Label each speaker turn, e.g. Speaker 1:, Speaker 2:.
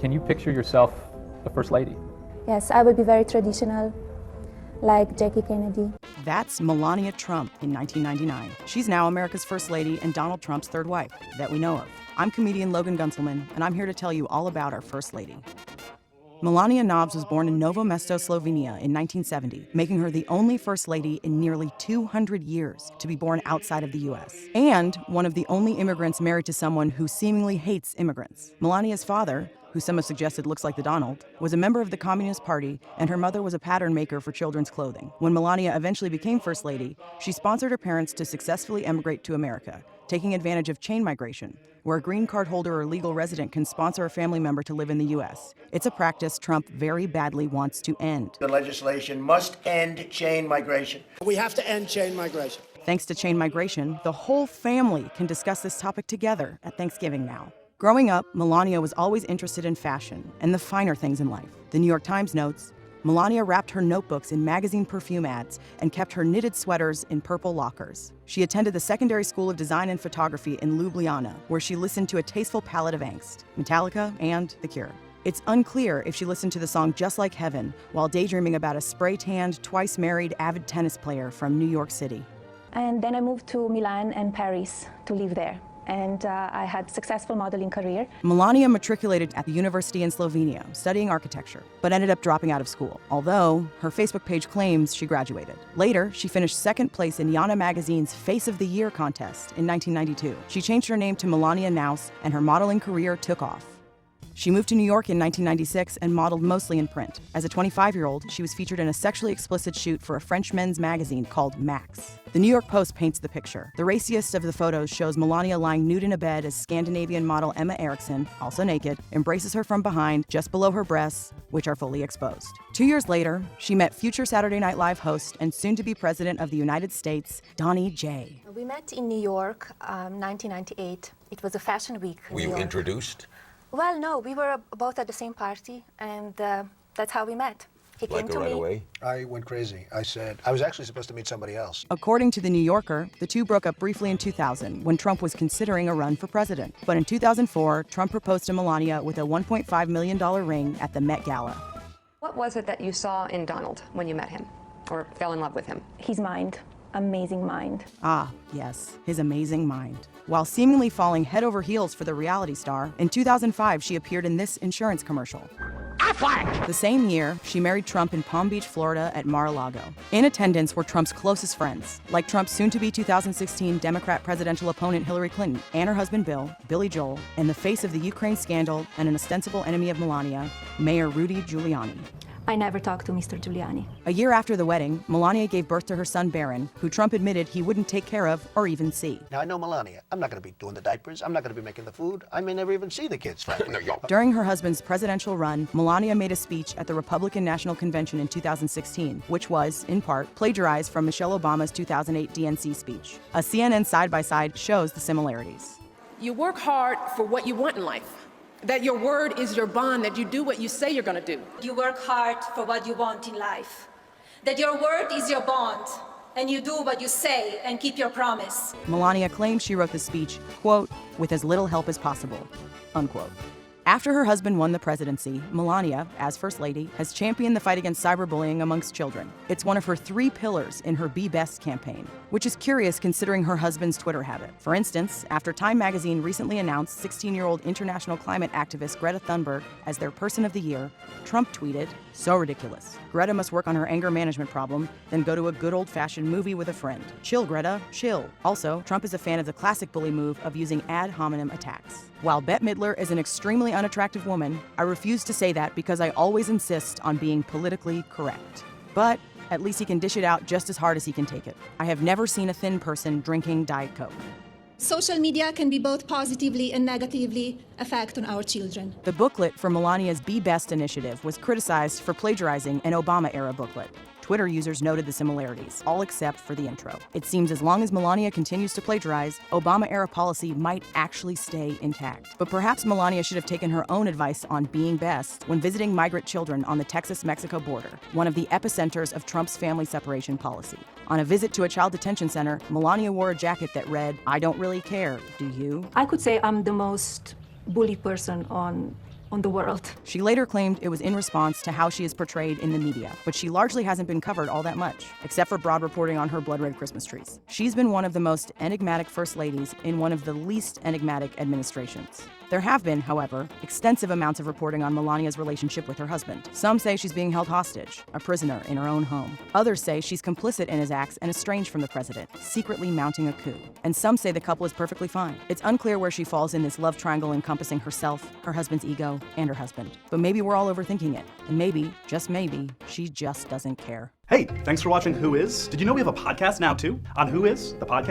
Speaker 1: Can you picture yourself the First Lady?
Speaker 2: Yes, I would be very traditional, like Jackie Kennedy.
Speaker 3: That's Melania Trump in 1999. She's now America's First Lady and Donald Trump's third wife, that we know of. I'm comedian Logan Guntzelman, and I'm here to tell you all about our First Lady. Melania Knobs was born in Novo Mesto, Slovenia in 1970, making her the only First Lady in nearly 200 years to be born outside of the U.S. and one of the only immigrants married to someone who seemingly hates immigrants. Melania's father, who some have suggested looks like the Donald, was a member of the Communist Party, and her mother was a pattern maker for children's clothing. When Melania eventually became First Lady, she sponsored her parents to successfully emigrate to America, taking advantage of chain migration, where a green card holder or legal resident can sponsor a family member to live in the U.S. It's a practice Trump very badly wants to end.
Speaker 4: The legislation must end chain migration.
Speaker 5: We have to end chain migration.
Speaker 3: Thanks to chain migration, the whole family can discuss this topic together at Thanksgiving now. Growing up, Melania was always interested in fashion and the finer things in life. The New York Times notes, Melania wrapped her notebooks in magazine perfume ads and kept her knitted sweaters in purple lockers. She attended the Secondary School of Design and Photography in Ljubljana, where she listened to a tasteful palette of angst, Metallica and The Cure. It's unclear if she listened to the song Just Like Heaven while daydreaming about a spray-tanned, twice-married avid tennis player from New York City.
Speaker 2: And then I moved to Milan and Paris to live there. And I had a successful modeling career.
Speaker 3: Melania matriculated at the university in Slovenia, studying architecture, but ended up dropping out of school, although her Facebook page claims she graduated. Later, she finished second place in Yana magazine's Face of the Year contest in 1992. She changed her name to Melania Naus, and her modeling career took off. She moved to New York in 1996 and modeled mostly in print. As a 25-year-old, she was featured in a sexually explicit shoot for a French men's magazine called Max. The New York Post paints the picture. The raciest of the photos shows Melania lying nude in a bed as Scandinavian model Emma Eriksson, also naked, embraces her from behind, just below her breasts, which are fully exposed. 2 years later, she met future Saturday Night Live host and soon-to-be president of the United States, Donnie J.
Speaker 2: We met in New York, 1998. It was a fashion week.
Speaker 6: Were you introduced?
Speaker 2: Well, no, we were both at the same party, and that's how we met. He came to
Speaker 6: Right
Speaker 2: me.
Speaker 6: away?
Speaker 5: I went crazy. I said, I was actually supposed to meet somebody else.
Speaker 3: According to The New Yorker, the two broke up briefly in 2000 when Trump was considering a run for president. But in 2004, Trump proposed to Melania with a $1.5 million ring at the Met Gala.
Speaker 7: What was it that you saw in Donald when you met him or fell in love with him?
Speaker 2: His mind, amazing mind.
Speaker 3: Ah, yes, his amazing mind. While seemingly falling head over heels for the reality star, in 2005 she appeared in this insurance commercial. The same year, she married Trump in Palm Beach, Florida at Mar-a-Lago. In attendance were Trump's closest friends, like Trump's soon-to-be 2016 Democrat presidential opponent Hillary Clinton, and her husband Bill, Billy Joel, and the face of the Ukraine scandal and an ostensible enemy of Melania, Mayor Rudy Giuliani.
Speaker 2: I never talked to Mr. Giuliani.
Speaker 3: A year after the wedding, Melania gave birth to her son Barron, who Trump admitted he wouldn't take care of or even see.
Speaker 5: Now, I know Melania. I'm not going to be doing the diapers. I'm not going to be making the food. I may never even see the kids, frankly.
Speaker 3: During her husband's presidential run, Melania made a speech at the Republican National Convention in 2016, which was, in part, plagiarized from Michelle Obama's 2008 DNC speech. A CNN side-by-side shows the similarities.
Speaker 8: You work hard for what you want in life. That your word is your bond, that you do what you say you're gonna do.
Speaker 9: You work hard for what you want in life. That your word is your bond, and you do what you say and keep your promise.
Speaker 3: Melania claims she wrote the speech, quote, with as little help as possible, unquote. After her husband won the presidency, Melania, as First Lady, has championed the fight against cyberbullying amongst children. It's one of her 3 pillars in her Be Best campaign, which is curious considering her husband's Twitter habit. For instance, after Time magazine recently announced 16-year-old international climate activist Greta Thunberg as their Person of the Year, Trump tweeted, "So ridiculous. Greta must work on her anger management problem, then go to a good old-fashioned movie with a friend. Chill, Greta, chill." Also, Trump is a fan of the classic bully move of using ad hominem attacks. While Bette Midler is an extremely unattractive woman, I refuse to say that because I always insist on being politically correct. But at least he can dish it out just as hard as he can take it. I have never seen a thin person drinking Diet Coke.
Speaker 10: Social media can be both positively and negatively affect on our children.
Speaker 3: The booklet for Melania's Be Best initiative was criticized for plagiarizing an Obama-era booklet. Twitter users noted the similarities, all except for the intro. It seems as long as Melania continues to plagiarize, Obama-era policy might actually stay intact. But perhaps Melania should have taken her own advice on being best when visiting migrant children on the Texas-Mexico border, one of the epicenters of Trump's family separation policy. On a visit to a child detention center, Melania wore a jacket that read, "I don't really care, do you?"
Speaker 2: I could say I'm the most bullied person on
Speaker 9: on the world.
Speaker 3: She later claimed it was in response to how she is portrayed in the media, but she largely hasn't been covered all that much, except for broad reporting on her blood red Christmas trees. She's been one of the most enigmatic first ladies in one of the least enigmatic administrations. There have been, however, extensive amounts of reporting on Melania's relationship with her husband. Some say she's being held hostage, a prisoner in her own home. Others say she's complicit in his acts and estranged from the president, secretly mounting a coup. And some say the couple is perfectly fine. It's unclear where she falls in this love triangle encompassing herself, her husband's ego, and her husband. But maybe we're all overthinking it. And maybe, just maybe, she just doesn't care.
Speaker 6: Hey, thanks for watching Who Is? Did you know we have a podcast now too? On Who Is, the podcast?